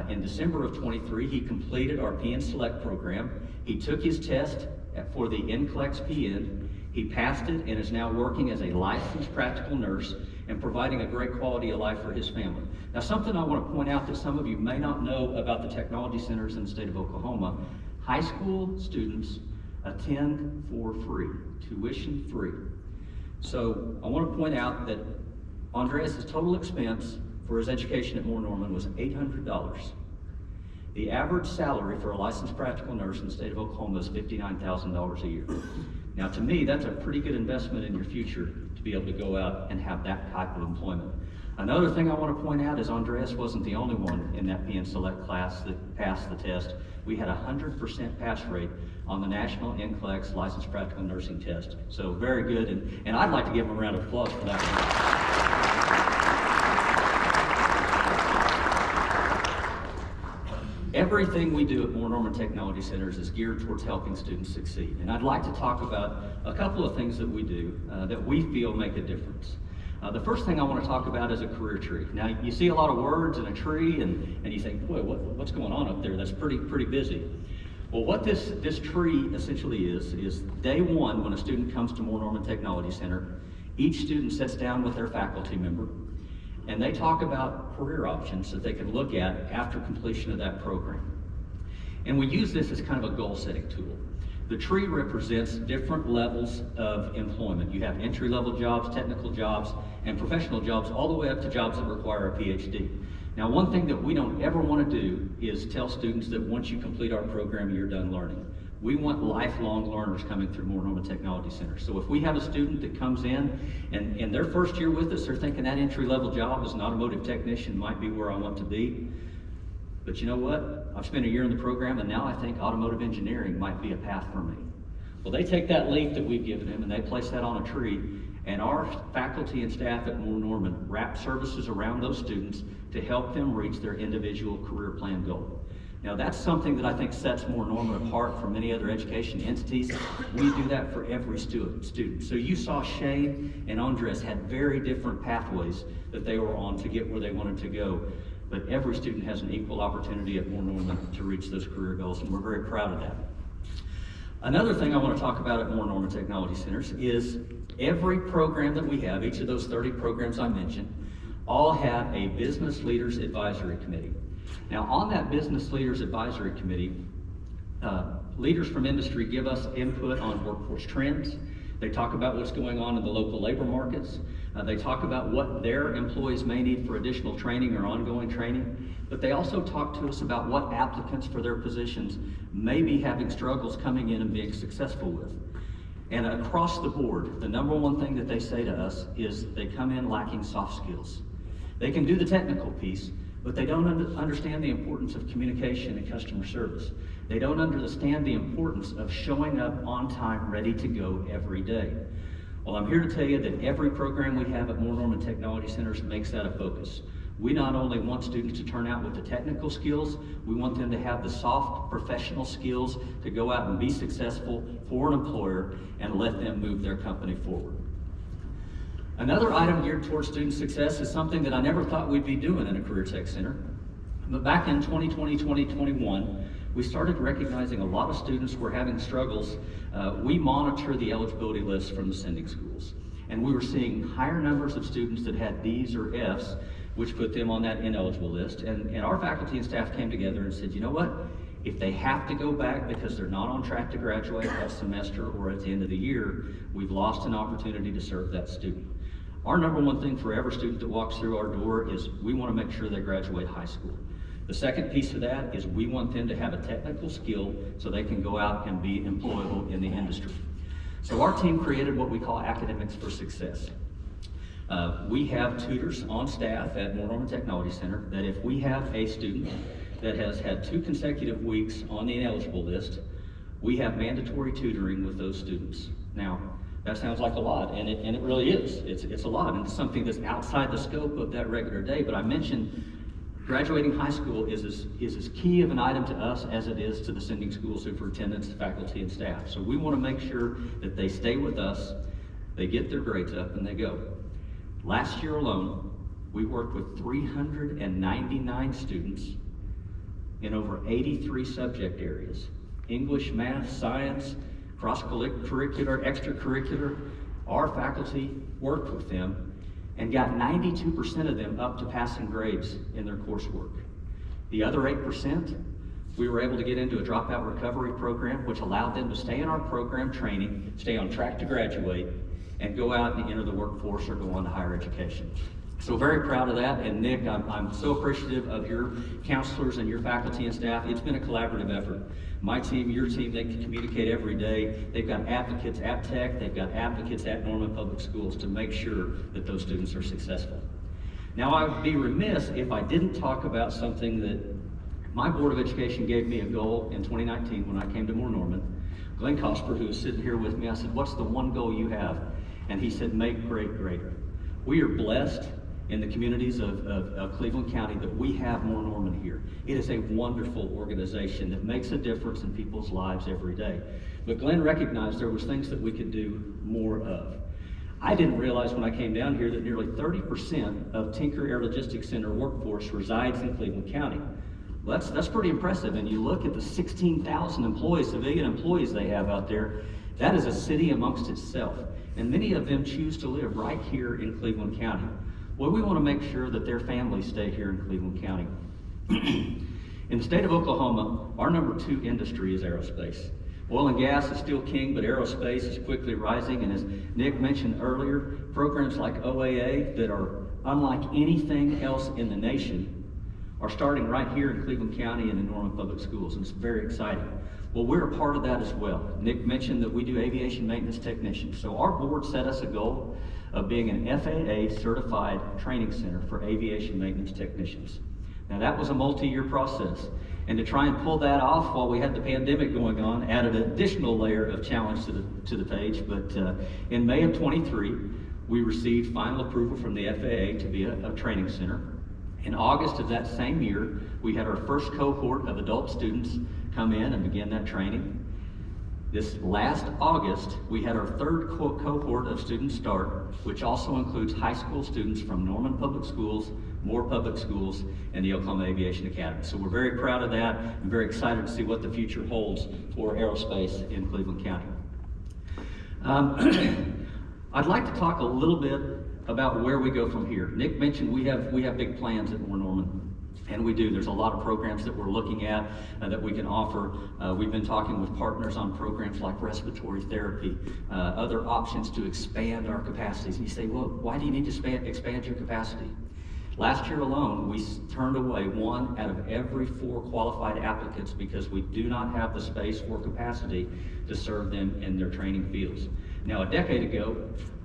in December of 23, he completed our PN Select program. He took his test for the NCLEX PN. He passed it and is now working as a licensed practical nurse and providing a great quality of life for his family. Now, something I want to point out that some of you may not know about the technology centers in the state of Oklahoma, high school students attend for free, tuition free. So I want to point out that Andres' total expense for his education at Moore Norman was $800. The average salary for a licensed practical nurse in the state of Oklahoma is $59,000 a year. Now, to me, that's a pretty good investment in your future to be able to go out and have that type of employment. Another thing I want to point out is Andres wasn't the only one in that PN Select class that passed the test. We had a 100% pass rate on the National NCLEX Licensed Practical Nursing Test. So very good, and I'd like to give him a round of applause for that one. Everything we do at Moore Norman Technology Centers is geared towards helping students succeed. And I'd like to talk about a couple of things that we do that we feel make a difference. The first thing I want to talk about is a career tree. Now, you see a lot of words in a tree, and you think, boy, what's going on up there? That's pretty busy. Well, what this tree essentially is day one, when a student comes to Moore Norman Technology Center, each student sits down with their faculty member, and they talk about career options that they can look at after completion of that program. And we use this as kind of a goal-setting tool. The tree represents different levels of employment. You have entry-level jobs, technical jobs, and professional jobs, all the way up to jobs that require a PhD. Now, one thing that we don't ever want to do is tell students that once you complete our program, you're done learning. We want lifelong learners coming through Moore Norman Technology Center. So if we have a student that comes in and in their first year with us, they're thinking that entry-level job as an automotive technician might be where I want to be. But you know what? I've spent a year in the program, and now I think automotive engineering might be a path for me. Well, they take that leaf that we've given them and they place that on a tree, and our faculty and staff at Moore Norman wrap services around those students to help them reach their individual career plan goal. Now that's something that I think sets Moore Norman apart from many other education entities. We do that for every student. So you saw Shane and Andres had very different pathways that they were on to get where they wanted to go. But every student has an equal opportunity at Moore Norman to reach those career goals, and we're very proud of that. Another thing I want to talk about at Moore Norman Technology Centers is every program that we have, each of those 30 programs I mentioned, all have a Business Leaders Advisory Committee. Now on that Business Leaders Advisory Committee, leaders from industry give us input on workforce trends. They talk about what's going on in the local labor markets. They talk about what their employees may need for additional training or ongoing training. But they also talk to us about what applicants for their positions may be having struggles coming in and being successful with. And across the board, the number one thing that they say to us is they come in lacking soft skills. They can do the technical piece, but they don't understand the importance of communication and customer service. They don't understand the importance of showing up on time, ready to go every day. Well, I'm here to tell you that every program we have at Moore Norman Technology Centers makes that a focus. We not only want students to turn out with the technical skills, we want them to have the soft professional skills to go out and be successful for an employer and let them move their company forward. Another item geared towards student success is something that I never thought we'd be doing in a Career Tech Center. But back in 2020, 2021, we started recognizing a lot of students were having struggles. We monitor the eligibility lists from the sending schools. And we were seeing higher numbers of students that had D's or F's, which put them on that ineligible list. And our faculty and staff came together and said, you know what? If they have to go back because they're not on track to graduate that semester or at the end of the year, we've lost an opportunity to serve that student. Our number one thing for every student that walks through our door is we want to make sure they graduate high school. The second piece of that is we want them to have a technical skill so they can go out and be employable in the industry. So our team created what we call Academics for Success. We have tutors on staff at Moore Norman Technology Center that if we have a student that has had 2 consecutive weeks on the ineligible list, we have mandatory tutoring with those students. Now, that sounds like a lot, and it really is. It's a lot, and it's something that's outside the scope of that regular day. But I mentioned graduating high school is as key of an item to us as it is to the sending school superintendents, faculty, and staff. So we want to make sure that they stay with us, they get their grades up, and they go. Last year alone, we worked with 399 students in over 83 subject areas: English, math, science, cross-curricular, extracurricular. Our faculty worked with them and got 92% of them up to passing grades in their coursework. The other 8%, we were able to get into a dropout recovery program, which allowed them to stay in our program training, stay on track to graduate, and go out and enter the workforce or go on to higher education. So very proud of that, and Nick, I'm so appreciative of your counselors and your faculty and staff. It's been a collaborative effort. My team, your team, they can communicate every day. They've got advocates at Tech, they've got advocates at Norman Public Schools to make sure that those students are successful. Now, I would be remiss if I didn't talk about something that my Board of Education gave me a goal in 2019 when I came to Moore Norman. Glenn Cosper, who is sitting here with me, I said, what's the one goal you have? And he said, make great greater. We are blessed in the communities of Cleveland County that we have Moore Norman here. It is a wonderful organization that makes a difference in people's lives every day. But Glenn recognized there was things that we could do more of. I didn't realize when I came down here that nearly 30% of Tinker Air Logistics Center workforce resides in Cleveland County. Well, that's pretty impressive, and you look at the 16,000 employees, civilian employees they have out there, that is a city amongst itself. And many of them choose to live right here in Cleveland County. Well, we want to make sure that their families stay here in Cleveland County. In the state of Oklahoma, our number 2 industry is aerospace. Oil and gas is still king, but aerospace is quickly rising, and as Nick mentioned earlier, programs like OAA that are unlike anything else in the nation are starting right here in Cleveland County and in Norman Public Schools, and it's very exciting. Well, we're a part of that as well. Nick mentioned that we do aviation maintenance technicians. So our board set us a goal of being an FAA certified training center for aviation maintenance technicians. Now that was a multi-year process. And to try and pull that off while we had the pandemic going on added an additional layer of challenge to the page. But in May of 23, we received final approval from the FAA to be a training center. In August of that same year, we had our first cohort of adult students come in and begin that training. This last August, we had our third cohort of students start, which also includes high school students from Norman Public Schools, Moore Public Schools, and the Oklahoma Aviation Academy. So we're very proud of that and very excited to see what the future holds for aerospace in Cleveland County. I'd like to talk a little bit about where we go from here. Nick mentioned we have big plans at Moore Norman. And we do. There's a lot of programs that we're looking at that we can offer. We've been talking with partners on programs like respiratory therapy, other options to expand our capacities. And you say, well, why do you need to expand your capacity? Last year alone, we turned away 1 out of every 4 qualified applicants because we do not have the space or capacity to serve them in their training fields. Now, a decade ago,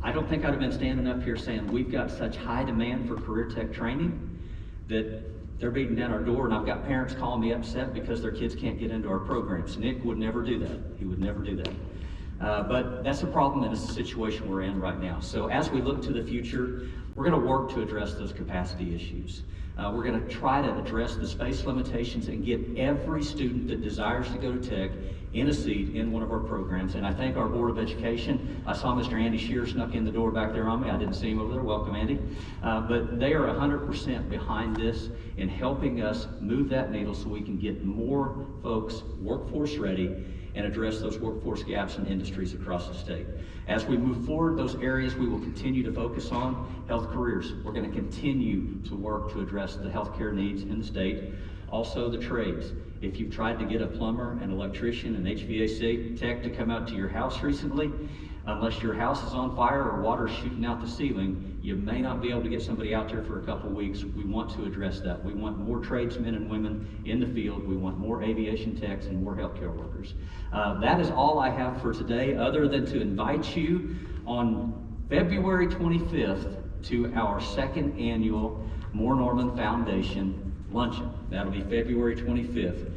I don't think I'd have been standing up here saying we've got such high demand for career tech training that they're beating down our door, and I've got parents calling me upset because their kids can't get into our programs. Nick would never do that. He would never do that. But that's a problem, and it's a situation we're in right now. So as we look to the future, we're going to work to address those capacity issues. We're going to try to address the space limitations and get every student that desires to go to Tech in a seat in one of our programs. And I thank our Board of Education. I saw Mr. Andy Shear snuck in the door back there on me. I didn't see him over there. Welcome, Andy. But they are 100% behind this in helping us move that needle so we can get more folks workforce ready and address those workforce gaps in industries across the state. As we move forward, those areas we will continue to focus on. Health careers. We're going to continue to work to address the healthcare needs in the state. Also the trades. If you've tried to get a plumber, an electrician, an HVAC tech to come out to your house recently, unless your house is on fire or water shooting out the ceiling, you may not be able to get somebody out there for a couple weeks. We want to address that. We want more tradesmen and women in the field. We want more aviation techs and more healthcare workers. That is all I have for today, other than to invite you on February 25th to our 2nd annual Moore Norman Foundation luncheon. That'll be February 25th.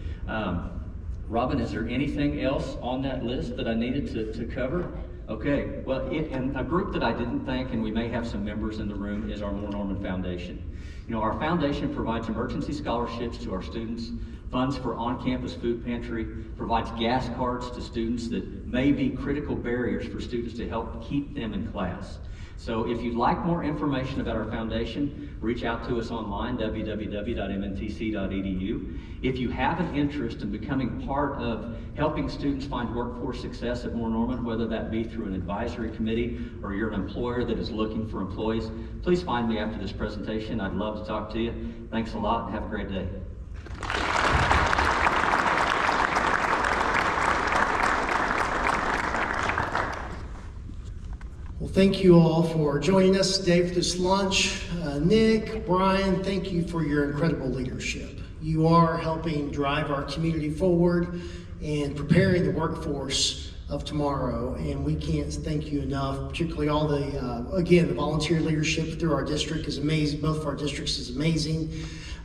Robin, is there anything else on that list that I needed to cover? Okay, well, and a group that I didn't thank, and we may have some members in the room, is our Moore Norman Foundation. You know, our foundation provides emergency scholarships to our students, funds for on-campus food pantry, provides gas cards to students that may be critical barriers for students to help keep them in class. So if you'd like more information about our foundation, reach out to us online, www.mntc.edu. If you have an interest in becoming part of helping students find workforce success at Moore Norman, whether that be through an advisory committee or you're an employer that is looking for employees, please find me after this presentation. I'd love to talk to you. Thanks a lot and have a great day. Well, thank you all for joining us today for this lunch. Nick, Brian, thank you for your incredible leadership. You are helping drive our community forward and preparing the workforce of tomorrow, and we can't thank you enough, particularly all the, again, the volunteer leadership through our district is amazing. Both of our districts is amazing.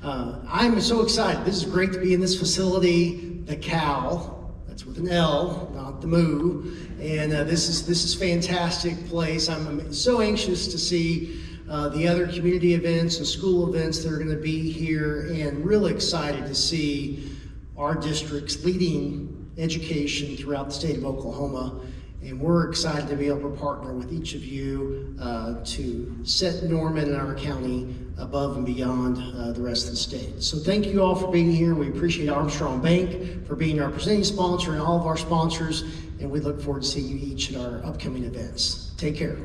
I'm so excited. This is great to be in this facility, the Cal. That's with an L, not the Moo. And this is fantastic place. I'm so anxious to see the other community events and school events that are going to be here, and really excited to see our districts leading education throughout the state of Oklahoma. And we're excited to be able to partner with each of you to set Norman and our county above and beyond the rest of the state. So thank you all for being here. We appreciate Armstrong Bank for being our presenting sponsor and all of our sponsors, and we look forward to seeing you each at our upcoming events. Take care.